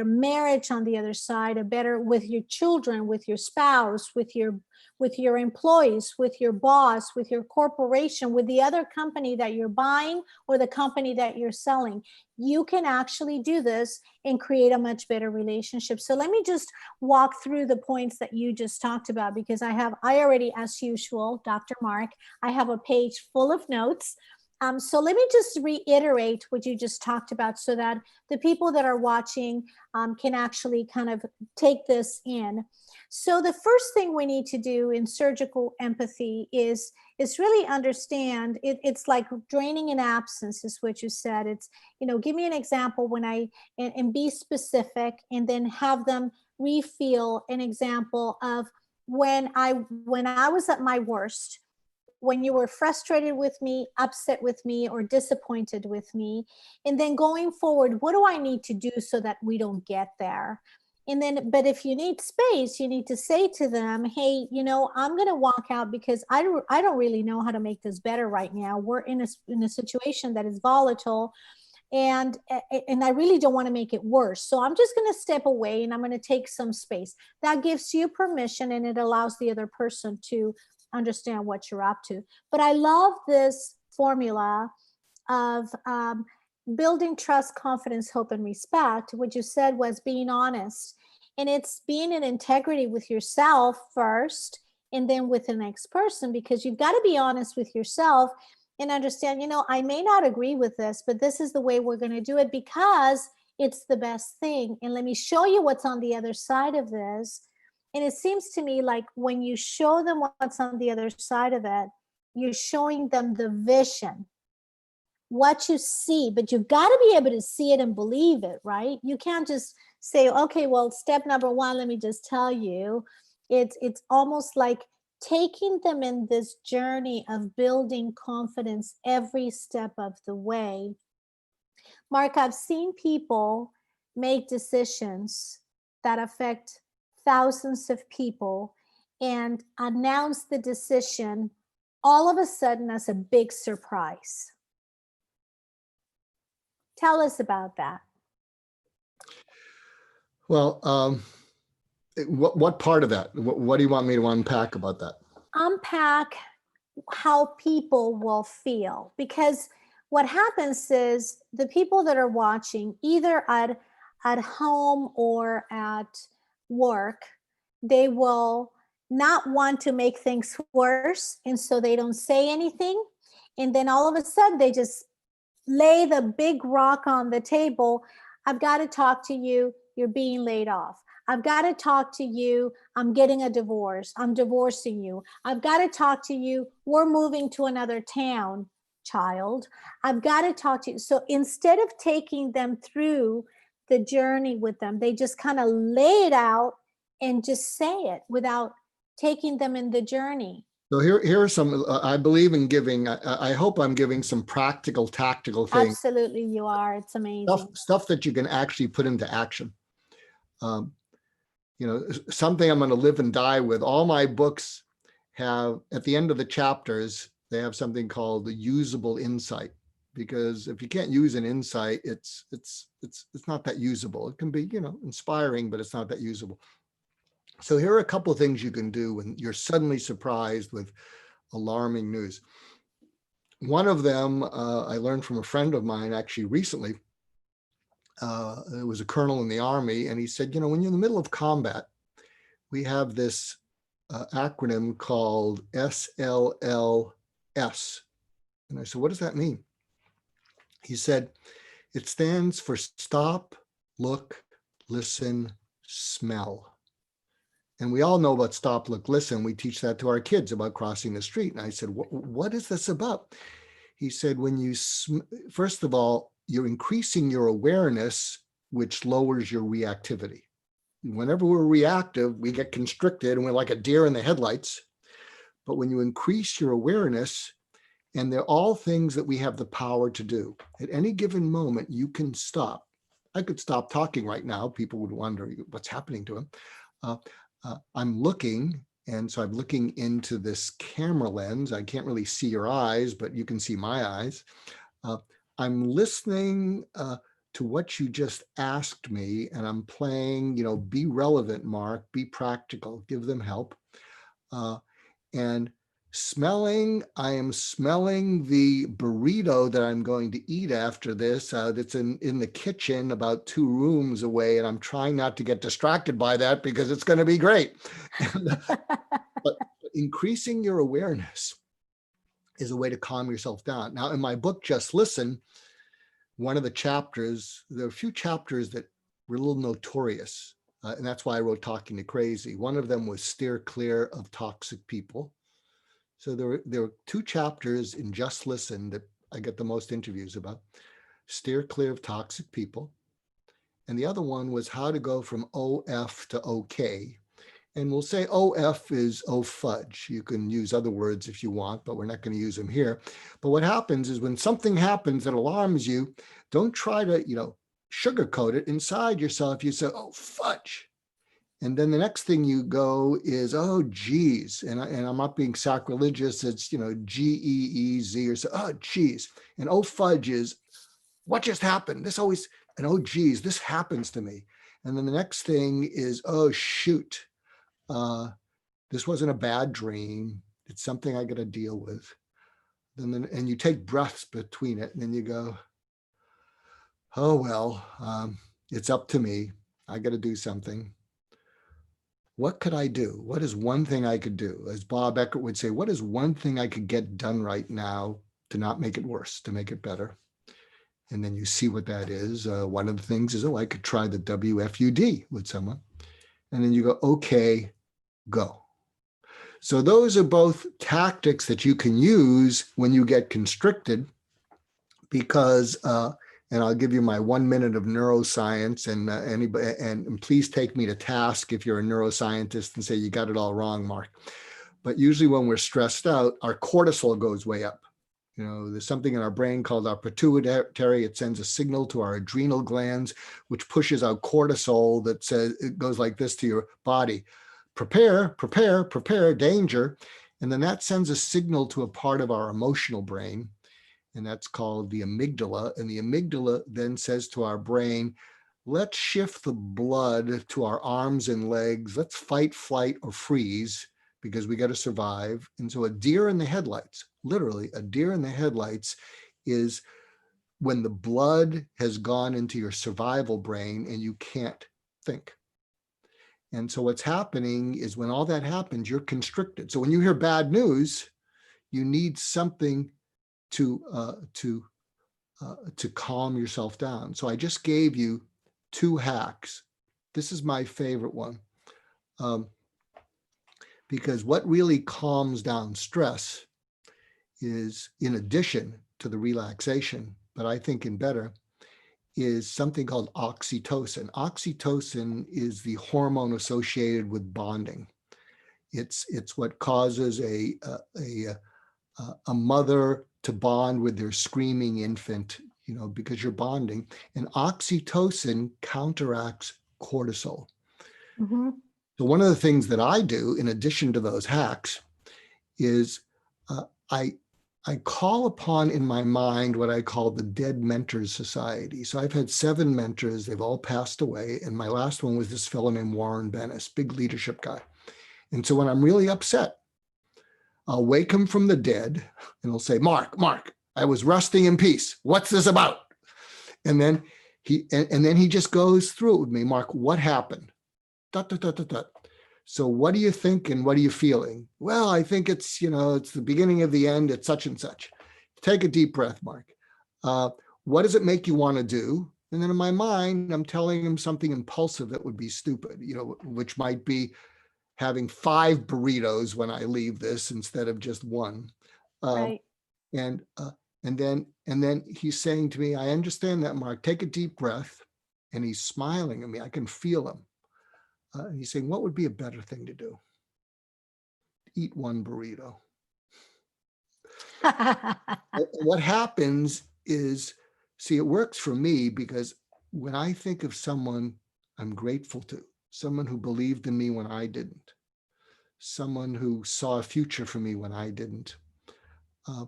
S1: marriage on the other side, a better with your children, with your spouse, with your employees, with your boss, with your corporation, with the other company that you're buying or the company that you're selling. You can actually do this and create a much better relationship. So let me just walk through the points that you just talked about, because I already, as usual, Dr. Mark, I have a page full of notes. So let me just reiterate what you just talked about so that the people that are watching can actually kind of take this in. So the first thing we need to do in surgical empathy is really understand it's like draining an absence, is what you said. It's, give me an example and be specific, and then have them refeel an example of when I was at my worst, when you were frustrated with me, upset with me, or disappointed with me. And then going forward, what do I need to do so that we don't get there? And then, but if you need space, you need to say to them, hey, I'm going to walk out because I don't really know how to make this better right now. We're in a situation that is volatile, and I really don't want to make it worse. So I'm just going to step away and I'm going to take some space. That gives you permission, and it allows the other person to understand what you're up to. But I love this formula of building trust, confidence, hope, and respect. What you said was being honest. And it's being in integrity with yourself first, and then with the next person, because you've got to be honest with yourself and understand, I may not agree with this, but this is the way we're going to do it because it's the best thing. And let me show you what's on the other side of this. And it seems to me like when you show them what's on the other side of it, you're showing them the vision, what you see, but you've got to be able to see it and believe it, right? You can't just say, okay, well, step number one, let me just tell you. It's almost like taking them in this journey of building confidence every step of the way. Mark, I've seen people make decisions that affect thousands of people and announce the decision all of a sudden as a big surprise. Tell us about that.
S2: Well, what part of that? What do you want me to unpack about that?
S1: Unpack how people will feel, because what happens is the people that are watching, either at home or at work, they will not want to make things worse, and so they don't say anything, and then all of a sudden they just lay the big rock on the table. I've got to talk to you. You're being laid off. I've got to talk to you. I'm getting a divorce. I'm divorcing you. I've got to talk to you. We're moving to another town, child. I've got to talk to you. So instead of taking them through the journey with them, they just kind of lay it out and just say it without taking them in the journey.
S2: So here are some, I believe in giving, I hope I'm giving some practical, tactical things.
S1: Absolutely, you are. It's amazing.
S2: Stuff that you can actually put into action. Something I'm going to live and die with. All my books have, at the end of the chapters, they have something called the usable insight. Because if you can't use an insight, it's not that usable. It can be, inspiring, but it's not that usable. So here are a couple of things you can do when you're suddenly surprised with alarming news. One of them I learned from a friend of mine actually recently. It was a colonel in the Army, and he said, when you're in the middle of combat, we have this acronym called SLLS. And I said, what does that mean? He said, it stands for stop, look, listen, smell. And we all know about stop, look, listen. We teach that to our kids about crossing the street. And I said, what is this about? He said, first of all, you're increasing your awareness, which lowers your reactivity. Whenever we're reactive, we get constricted and we're like a deer in the headlights. But when you increase your awareness, and they're all things that we have the power to do. At any given moment, you can stop. I could stop talking right now. People would wonder what's happening to him. I'm looking And so I'm looking into this camera lens. I can't really see your eyes, but you can see my eyes. I'm listening to what you just asked me, and I'm playing, be relevant, Mark, be practical, give them help. And smelling, I am smelling the burrito that I'm going to eat after this. That's in the kitchen about 2 rooms away. And I'm trying not to get distracted by that because it's going to be great. But increasing your awareness is a way to calm yourself down. Now, in my book, Just Listen, one of the chapters, there are a few chapters that were a little notorious. And that's why I wrote Talking to Crazy. One of them was Steer Clear of Toxic People. So there were 2 chapters in Just Listen that I get the most interviews about. Steer Clear of Toxic People. And the other one was How to Go from OF to OK. And we'll say OF is oh fudge. You can use other words if you want, but we're not going to use them here. But what happens is when something happens that alarms you, don't try to, sugarcoat it inside yourself. You say, oh fudge. And then the next thing you go is, oh, geez. And I'm not being sacrilegious. It's, Geez or so, oh, geez. And oh, fudge is, what just happened? This always, and oh, geez, this happens to me. And then the next thing is, oh, shoot. This wasn't a bad dream. It's something I got to deal with. And you take breaths between it. And then you go, oh, well, it's up to me. I got to do something. What could I do? What is one thing I could do? As Bob Eckert would say, what is one thing I could get done right now to not make it worse, to make it better? And then you see what that is. One of the things is, I could try the WFUD with someone. And then you go, okay, go. So those are both tactics that you can use when you get constricted because and I'll give you my 1 minute of neuroscience, and anybody, and please take me to task if you're a neuroscientist and say you got it all wrong, Mark. But usually when we're stressed out, our cortisol goes way up. There's something in our brain called our pituitary. It sends a signal to our adrenal glands, which pushes out cortisol that says, it goes like this to your body: prepare, prepare, prepare, danger. And then that sends a signal to a part of our emotional brain, and that's called the amygdala. And the amygdala then says to our brain, let's shift the blood to our arms and legs. Let's fight, flight, or freeze because we got to survive. And so a deer in the headlights, literally a deer in the headlights, is when the blood has gone into your survival brain and you can't think. And so what's happening is when all that happens, you're constricted. So when you hear bad news, you need something to calm yourself down. So I just gave you 2 hacks. This is my favorite one, because what really calms down stress is, in addition to the relaxation, but I think in better, is something called oxytocin. Oxytocin is the hormone associated with bonding. It's what causes a mother to bond with their screaming infant, because you're bonding. And oxytocin counteracts cortisol. Mm-hmm. So one of the things that I do, in addition to those hacks, is I call upon in my mind what I call the Dead Mentors Society. So I've had 7 mentors. They've all passed away. And my last one was this fellow named Warren Bennis, big leadership guy. And so when I'm really upset, I'll wake him from the dead and he'll say, Mark, I was resting in peace. What's this about? And then he just goes through it with me. Mark, what happened? Dot, dot, dot, dot, dot. So what do you think and what are you feeling? Well, I think it's, it's the beginning of the end. It's such and such. Take a deep breath, Mark. What does it make you want to do? And then in my mind, I'm telling him something impulsive that would be stupid, which might be having 5 burritos when I leave this instead of just 1. Right. And then he's saying to me, I understand that, Mark, take a deep breath. And he's smiling at me. I can feel him. He's saying, what would be a better thing to do? Eat 1 burrito. What happens is, see, it works for me because when I think of someone I'm grateful to, someone who believed in me when I didn't, someone who saw a future for me when I didn't. Uh,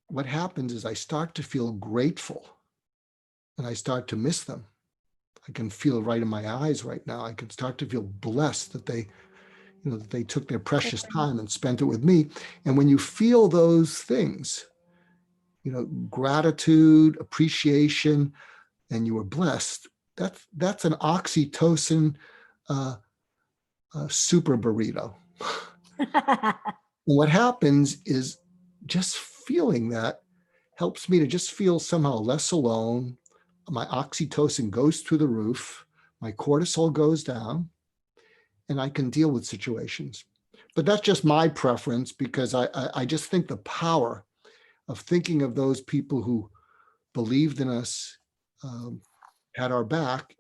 S2: what happens is I start to feel grateful and I start to miss them. I can feel right in my eyes right now. I can start to feel blessed that that they took their precious time and spent it with me. And when you feel those things, gratitude, appreciation, and you were blessed, that's an oxytocin super burrito. And what happens is just feeling that helps me to just feel somehow less alone. My oxytocin goes through the roof, my cortisol goes down, and I can deal with situations. But that's just my preference, because I just think the power of thinking of those people who believed in us, had our back.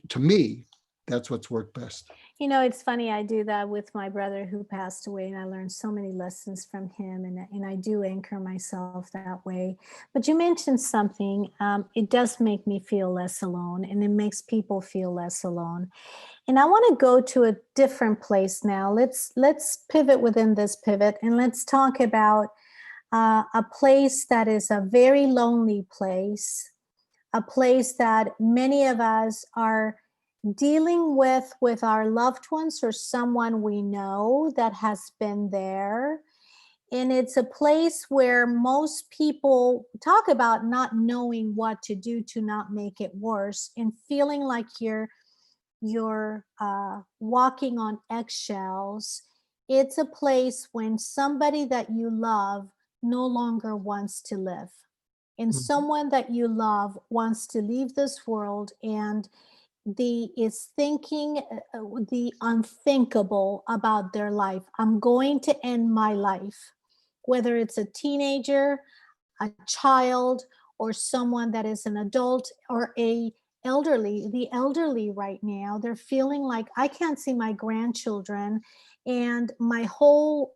S2: To me, that's what's worked best.
S1: It's funny. I do that with my brother who passed away, and I learned so many lessons from him. And I do anchor myself that way. But you mentioned something. It does make me feel less alone, and it makes people feel less alone. And I want to go to a different place now. Let's pivot within this pivot, and let's talk about a place that is a very lonely place, a place that many of us are dealing with our loved ones or someone we know that has been there. And it's a place where most people talk about not knowing what to do to not make it worse, and feeling like you're walking on eggshells. It's a place when somebody that you love no longer wants to live, and
S2: Mhm.
S1: someone that you love wants to leave this world, and is thinking the unthinkable about their life. I'm going to end my life, whether it's a teenager, a child, or someone that is an adult, or a elderly. The elderly right now, they're feeling like, I can't see my grandchildren, and my whole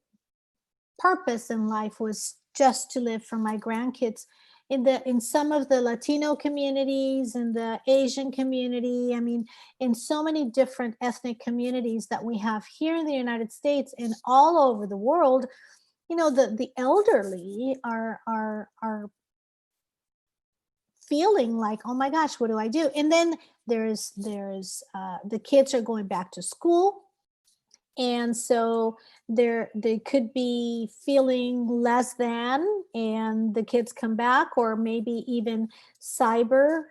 S1: purpose in life was just to live for my grandkids. In some of the Latino communities, in the Asian community, I mean, in so many different ethnic communities that we have here in the United States and all over the world, the elderly are feeling like, oh my gosh, what do I do? And then there's the kids are going back to school, and so they could be feeling less than, and the kids come back, or maybe even cyber,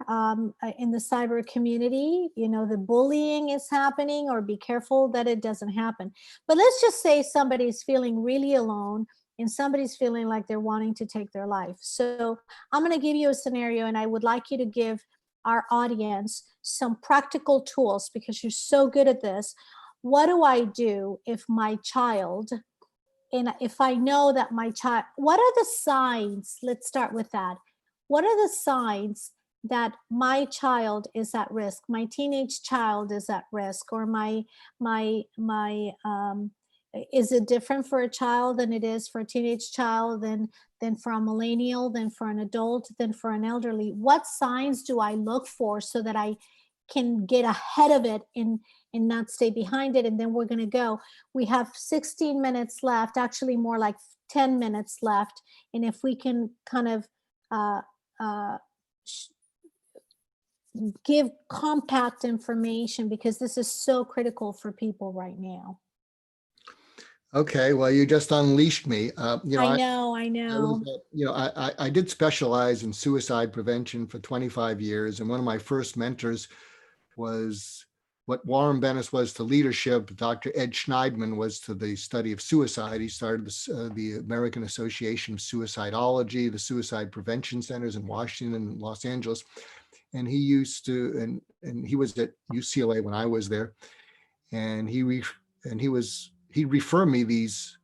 S1: in the cyber community, the bullying is happening, or be careful that it doesn't happen. But let's just say somebody's feeling really alone, and somebody's feeling like they're wanting to take their life. So I'm going to give you a scenario, and I would like you to give our audience some practical tools, because you're so good at this. What do I do if my child, and if I know that my child, what are the signs? Let's start with that. What are the signs that my child is at risk? My teenage child is at risk, or my is it different for a child than it is for a teenage child, than for a millennial, than for an adult, than for an elderly? What signs do I look for so that I can get ahead of it and not stay behind it? And then we're going to go. We have 16 minutes left, actually more like 10 minutes left. And if we can kind of uh, uh, give compact information, because this is so critical for people right now.
S2: Okay, well, you just unleashed me.
S1: I know, I
S2: I was,
S1: know.
S2: I did specialize in suicide prevention for 25 years, and one of my first mentors was what Warren Bennis was to leadership. Dr. Ed Schneidman was to the study of suicide. He started the American Association of Suicidology, the Suicide Prevention Centers in Washington and Los Angeles. And he used to, and he was at UCLA when I was there, and he'd refer me these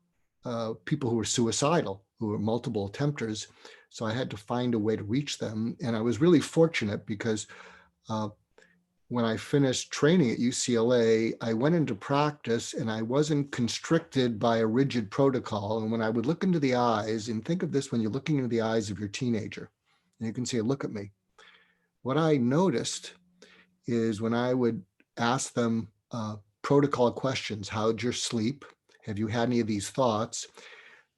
S2: people who were suicidal, who were multiple attempters. So I had to find a way to reach them. And I was really fortunate, because when I finished training at UCLA, I went into practice and I wasn't constricted by a rigid protocol. And when I would look into the eyes, and think of this when you're looking into the eyes of your teenager, and you can say, look at me. What I noticed is when I would ask them protocol questions. How'd your sleep? Have you had any of these thoughts?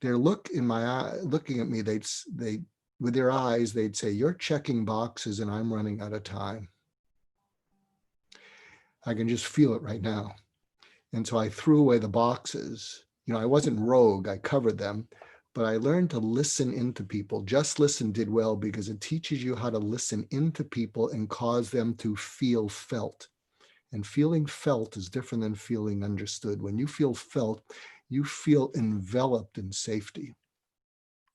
S2: They're looking at me, they with their eyes, they'd say, you're checking boxes and I'm running out of time. I can just feel it right now. And so I threw away the boxes. I wasn't rogue, I covered them, but I learned to listen into people. Just Listen did well because it teaches you how to listen into people and cause them to feel felt. And feeling felt is different than feeling understood. When you feel felt, you feel enveloped in safety.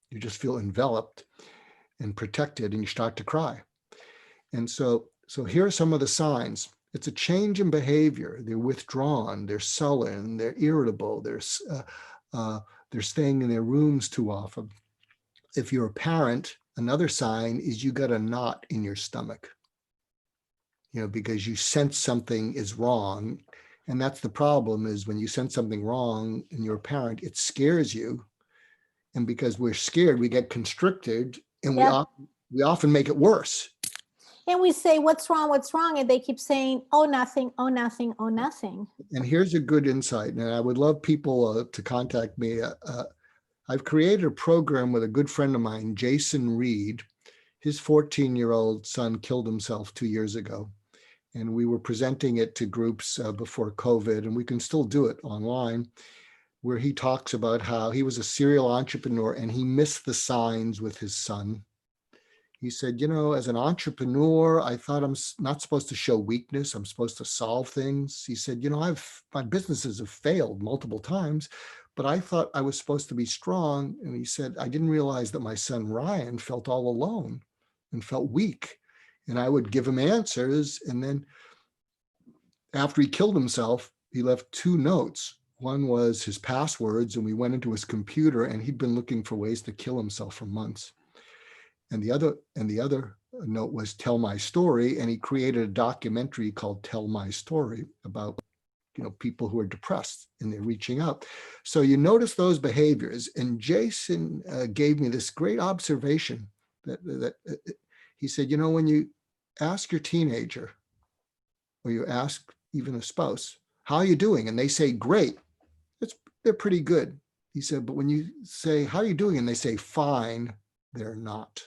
S2: You just feel enveloped and protected, and you start to cry. And so here are some of the signs. It's a change in behavior. They're withdrawn, they're sullen, they're irritable, they're staying in their rooms too often. If you're a parent, another sign is you got a knot in your stomach, because you sense something is wrong. And that's the problem, is when you sense something wrong and you're a parent, it scares you. And because we're scared, we get constricted, and we often make it worse.
S1: And we say, what's wrong? What's wrong? And they keep saying, oh, nothing, oh, nothing, oh, nothing.
S2: And here's a good insight. And I would love people to contact me. I've created a program with a good friend of mine, Jason Reed. His 14-year-old son killed himself 2 years ago. And we were presenting it to groups before COVID, and we can still do it online, where he talks about how he was a serial entrepreneur and he missed the signs with his son. He said, as an entrepreneur, I thought I'm not supposed to show weakness. I'm supposed to solve things. He said, my businesses have failed multiple times, but I thought I was supposed to be strong. And he said, I didn't realize that my son Ryan felt all alone and felt weak. And I would give him answers. And then after he killed himself, he left 2 notes. One was his passwords, and we went into his computer, and he'd been looking for ways to kill himself for months. And the other note was tell my story. And he created a documentary called Tell My Story about, people who are depressed and they're reaching out. So you notice those behaviors. And Jason gave me this great observation that he said, when you ask your teenager, or you ask even a spouse, how are you doing? And they say, great, they're pretty good. He said, but when you say, how are you doing? And they say, fine, they're not.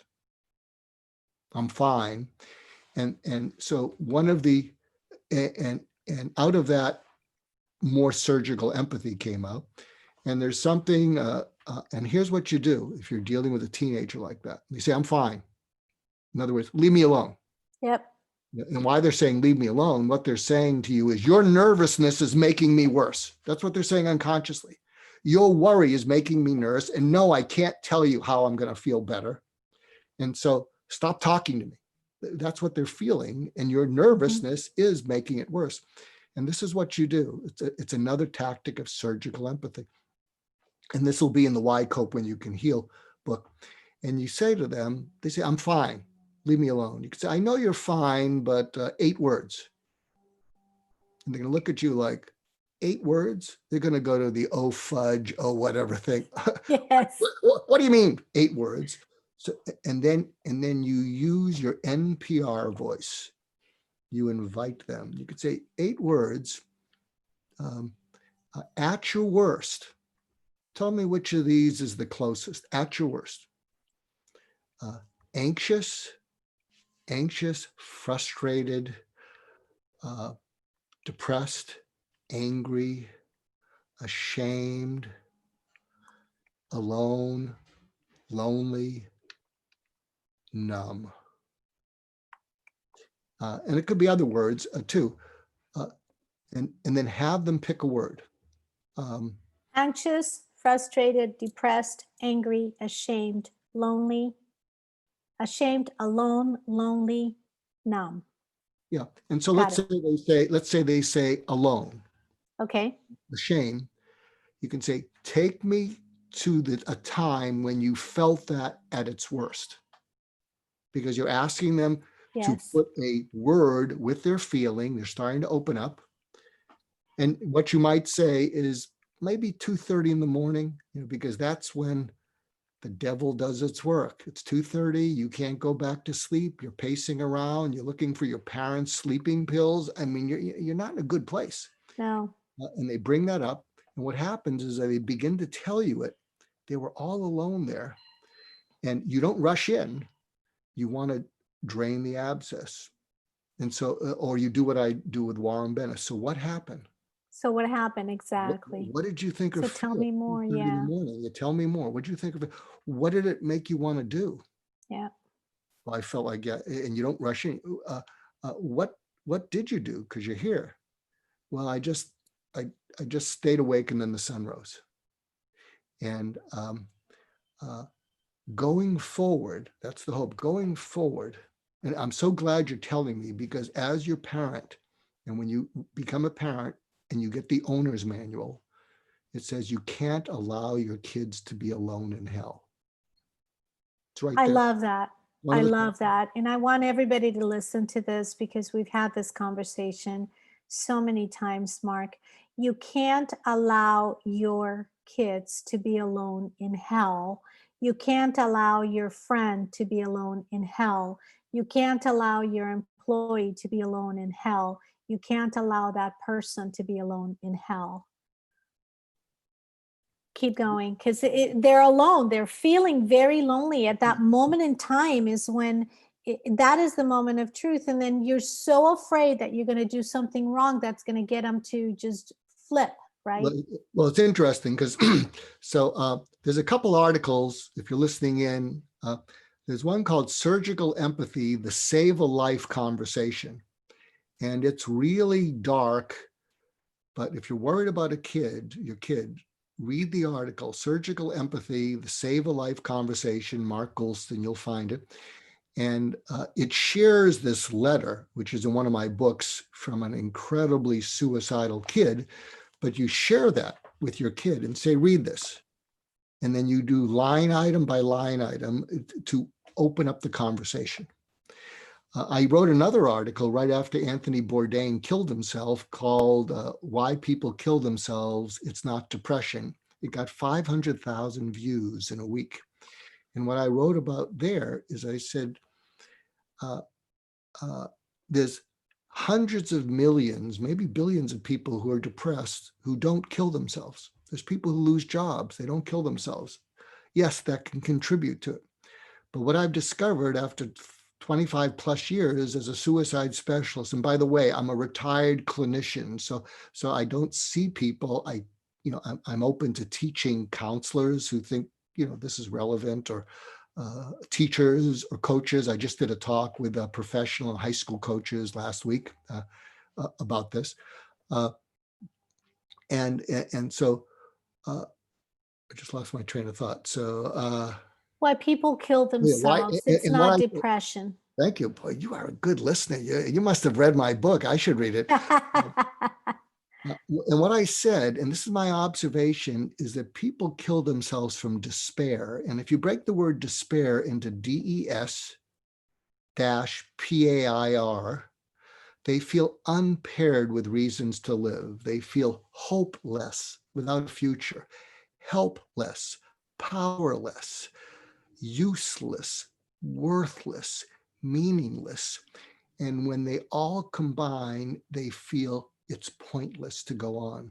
S2: I'm fine. And so one of the, and out of that, more surgical empathy came out. And there's something, and here's what you do if you're dealing with a teenager like that. They say, I'm fine. In other words, leave me alone.
S1: Yep.
S2: And why they're saying, leave me alone, what they're saying to you is, your nervousness is making me worse. That's what they're saying unconsciously. Your worry is making me nervous. And no, I can't tell you how I'm going to feel better. And so stop talking to me. That's what they're feeling. And your nervousness is making it worse. And this is what you do. It's another tactic of surgical empathy. And this will be in the Why Cope When You Can Heal book. And you say to them, they say, I'm fine. Leave me alone. You can say, I know you're fine, but 8 words. And they're going to look at you like, 8 words? They're going to go to the, oh, fudge, oh, whatever thing.
S1: Yes.
S2: What do you mean 8 words? So, and then you use your NPR voice. You invite them. You could say 8 words. At your worst, tell me which of these is the closest. At your worst. Anxious, frustrated, depressed, angry, ashamed, alone, lonely, numb. And it could be other words too. And then have them pick a word.
S1: Anxious, frustrated, depressed, angry, ashamed, lonely, alone, lonely, numb.
S2: Yeah. And so let's say they say alone.
S1: Okay.
S2: Ashamed. You can say, take me to a time when you felt that at its worst. Because you're asking them to put a word with their feeling. They're starting to open up. And what you might say is maybe 2:30 in the morning, because that's when the devil does its work. It's 2:30. You can't go back to sleep. You're pacing around. You're looking for your parents' sleeping pills. I mean, you're not in a good place.
S1: No.
S2: And they bring that up. And what happens is that they begin to tell you it. They were all alone there. And you don't rush in. You want to drain the abscess. And so, or you do what I do with Warren Bennett. So what happened?
S1: So what happened exactly?
S2: What did you think
S1: So
S2: of
S1: tell
S2: feel
S1: me more.
S2: 2:30 in the
S1: Yeah.
S2: morning? You tell me more. What did you think of it? What did it make you want to do?
S1: Yeah.
S2: Well, I felt like, yeah, and you don't rush in. What did you do? Because you're here. Well, I just stayed awake and then the sun rose. And going forward, that's the hope. Going forward, and I'm so glad you're telling me, because as your parent, and when you become a parent and you get the owner's manual, it says you can't allow your kids to be alone in hell. It's right
S1: I
S2: there.
S1: love that.
S2: One
S1: I
S2: of the
S1: love that. And I want everybody to listen to this because we've had this conversation so many times, Mark. You can't allow your kids to be alone in hell. You can't allow your friend to be alone in hell. You can't allow your employee to be alone in hell. You can't allow that person to be alone in hell. Keep going, because they're alone. They're feeling very lonely at that moment in time is when that is the moment of truth. And then you're so afraid that you're going to do something wrong that's going to get them to just flip, right?
S2: Well, it's interesting because so there's a couple articles, if you're listening in, there's one called Surgical Empathy, the Save a Life Conversation. And it's really dark, but if you're worried about your kid, read the article, Surgical Empathy, the Save a Life Conversation, Mark Goldstein, you'll find it. And it shares this letter, which is in one of my books, from an incredibly suicidal kid. But you share that with your kid and say, read this. And then you do line item by line item to open up the conversation. I wrote another article right after Anthony Bourdain killed himself called Why People Kill Themselves, It's Not Depression. It got 500,000 views in a week. And what I wrote about there is I said, there's hundreds of millions, maybe billions of people who are depressed who don't kill themselves. There's people who lose jobs, they don't kill themselves. Yes, that can contribute to it. But what I've discovered after 25 plus years as a suicide specialist, and by the way, I'm a retired clinician, so I don't see people. I'm open to teaching counselors who think this is relevant, or teachers or coaches. I just did a talk with professional high school coaches last week about this, and so I just lost my train of thought. So
S1: Why people kill themselves. It's not depression.
S2: Thank you. Boy, you are a good listener. You must have read my book. I should read it. And what I said, and this is my observation, is that people kill themselves from despair. And if you break the word despair into DES-PAIR, they feel unpaired with reasons to live. They feel hopeless, without a future, helpless, powerless, useless, worthless, meaningless. And when they all combine, they feel it's pointless to go on.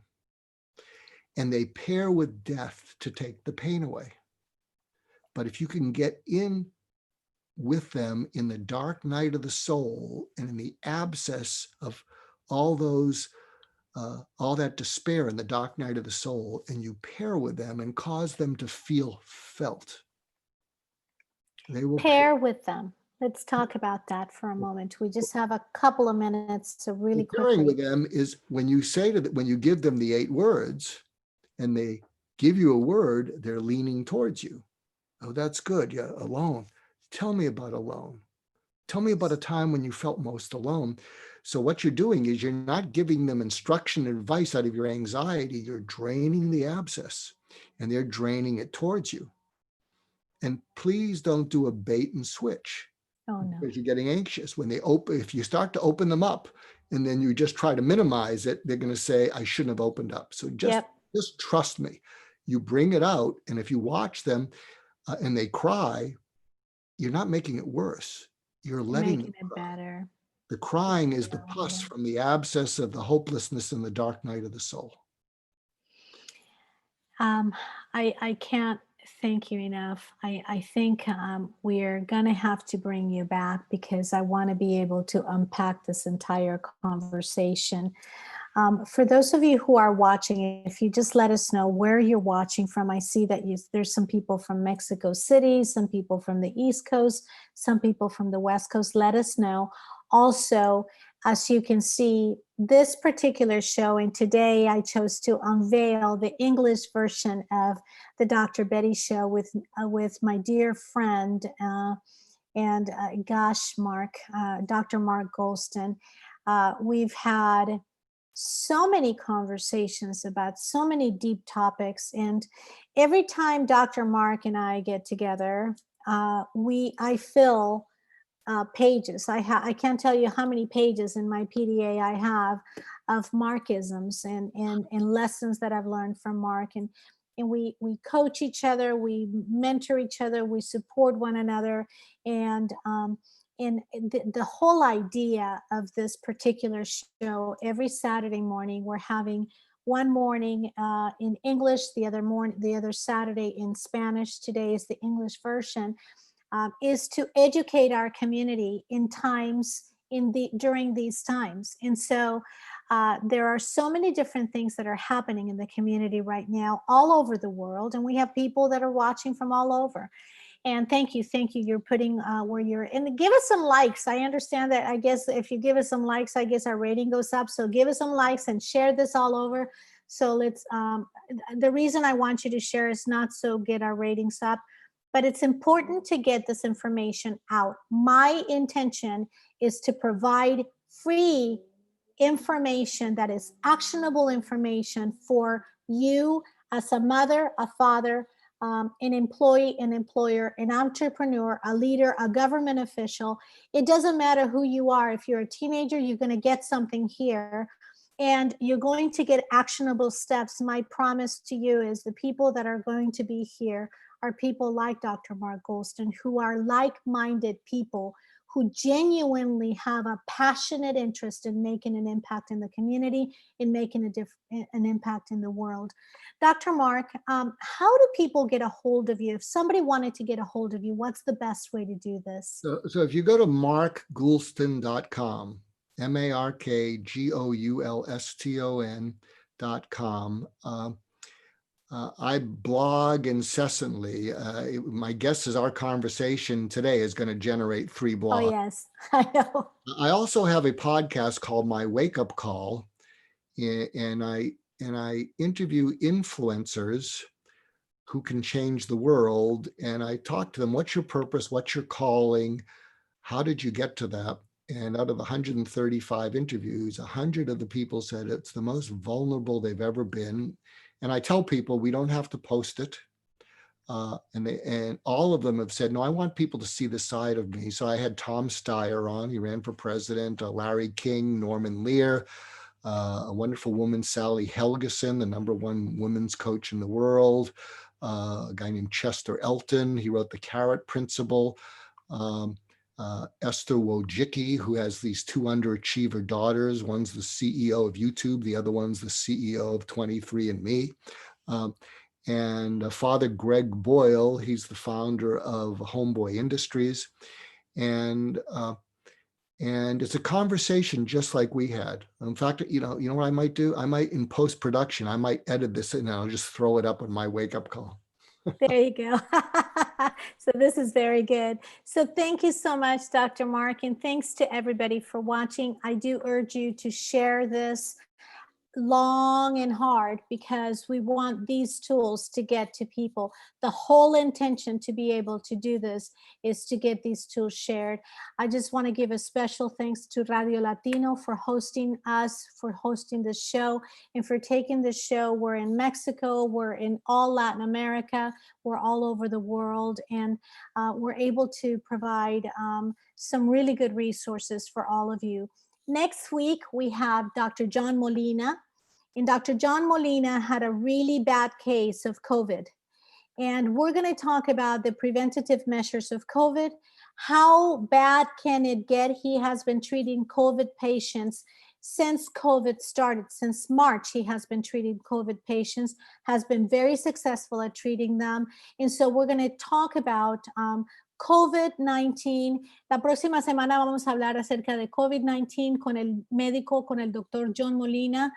S2: And they pair with death to take the pain away. But if you can get in with them in the dark night of the soul and in the abscess of all that despair in the dark night of the soul, and you pair with them and cause them to feel felt, they will
S1: pair with them. Let's talk about that for a moment. We just have a couple of minutes, so really quickly.
S2: Pairing with them is when you give them the 8 words and they give you a word, they're leaning towards you. Oh, that's good. Yeah, alone. Tell me about alone. Tell me about a time when you felt most alone. So what you're doing is you're not giving them instruction and advice out of your anxiety. You're draining the abscess, and they're draining it towards you. And please don't do a bait and switch.
S1: Oh, no.
S2: Because you're getting anxious. When they open, if you start to open them up and then you just try to minimize it, they're going to say, I shouldn't have opened up. So just trust me. You bring it out. And if you watch them and they cry, you're not making it worse. You're letting
S1: making it better.
S2: The crying is the pus from the abscess of the hopelessness in the dark night of the soul.
S1: I can't thank you enough. I think we're going to have to bring you back because I want to be able to unpack this entire conversation. For those of you who are watching, if you just let us know where you're watching from. I see that there's some people from Mexico City, some people from the East Coast, some people from the West Coast. Let us know. Also, as you can see, this particular show, and today I chose to unveil the English version of the Dr. Betty Show with my dear friend and Mark, Dr. Mark Goldstein. We've had so many conversations about so many deep topics, and every time Dr. Mark and I get together, I fill pages. I can't tell you how many pages in my PDA I have of Markisms and lessons that I've learned from Mark. And we coach each other, we mentor each other, we support one another. And the whole idea of this particular show, every Saturday morning, we're having one morning in English, the other Saturday in Spanish. Today is the English version. Is to educate our community during these times. And so there are so many different things that are happening in the community right now, all over the world. And we have people that are watching from all over. And thank you. You're putting where you're in. Give us some likes. I understand that. I guess if you give us some likes, I guess our rating goes up. So give us some likes and share this all over. So let's, the reason I want you to share is not so get our ratings up, but it's important to get this information out. My intention is to provide free information that is actionable information for you as a mother, a father, an employee, an employer, an entrepreneur, a leader, a government official. It doesn't matter who you are. If you're a teenager, you're going to get something here. And you're going to get actionable steps. My promise to you is the people that are going to be here are people like Dr. Mark Goldstein, who are like-minded people who genuinely have a passionate interest in making an impact in the community, in making an impact in the world. Dr. Mark, how do people get a hold of you? If somebody wanted to get a hold of you, what's the best way to do this?
S2: So if you go to markgoulston.com, markgoulston.com, I blog incessantly. My guess is our conversation today is going to generate 3 blogs.
S1: Oh, yes, I know.
S2: I also have a podcast called My Wake Up Call, and I interview influencers who can change the world. And I talk to them, what's your purpose? What's your calling? How did you get to that? And out of 135 interviews, 100 of the people said it's the most vulnerable they've ever been. And I tell people we don't have to post it. And all of them have said, no, I want people to see this side of me. So I had Tom Steyer on, he ran for president, Larry King, Norman Lear, a wonderful woman, Sally Helgeson, the #1 women's coach in the world, a guy named Chester Elton, he wrote The Carrot Principle, Esther Wojcicki, who has these 2 underachiever daughters. One's the CEO of YouTube, the other one's the CEO of 23andMe. And Father Greg Boyle, he's the founder of Homeboy Industries. And it's a conversation just like we had. In fact, you know what I might do? I might, in post-production, I might edit this and I'll just throw it up on my wake up call.
S1: There you go. So this is very good. So thank you so much, Dr. Mark, and thanks to everybody for watching. I do urge you to share this long and hard because we want these tools to get to people. The whole intention to be able to do this is to get these tools shared. I just want to give a special thanks to Radio Latino for hosting us, for hosting the show, and for taking the show. We're in Mexico, we're in all Latin America, we're all over the world, and we're able to provide some really good resources for all of you. Next week, we have Dr. John Molina, and Dr. John Molina had a really bad case of COVID. And we're going to talk about the preventative measures of COVID, how bad can it get? He has been treating COVID patients since COVID started. Since March, he has been treating COVID patients, has been very successful at treating them. And so we're going to talk about COVID-19. La próxima semana vamos a hablar acerca de COVID-19 con el médico, con el doctor John Molina.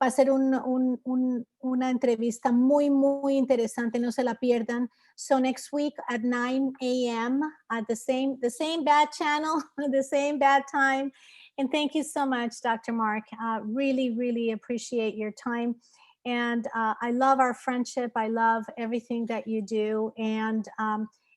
S1: Va a ser una entrevista muy, muy interesante. No se la pierdan. So next week at 9 a.m. at the same bad channel, the same bad time. And thank you so much, Dr. Mark. Really, really appreciate your time. And I love our friendship. I love everything that you do. And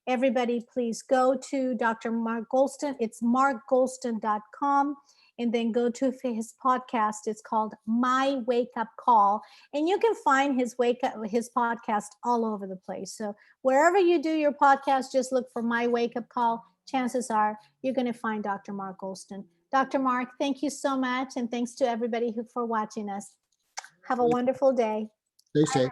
S1: everybody, please go to Dr. Mark Goldstein. It's markgoldstein.com. And then go to his podcast. It's called My Wake Up Call. And you can find his podcast all over the place. So wherever you do your podcast, just look for My Wake Up Call. Chances are you're going to find Dr. Mark Goldstein. Dr. Mark, thank you so much. And thanks to everybody for watching us. Have a wonderful day.
S2: Stay safe.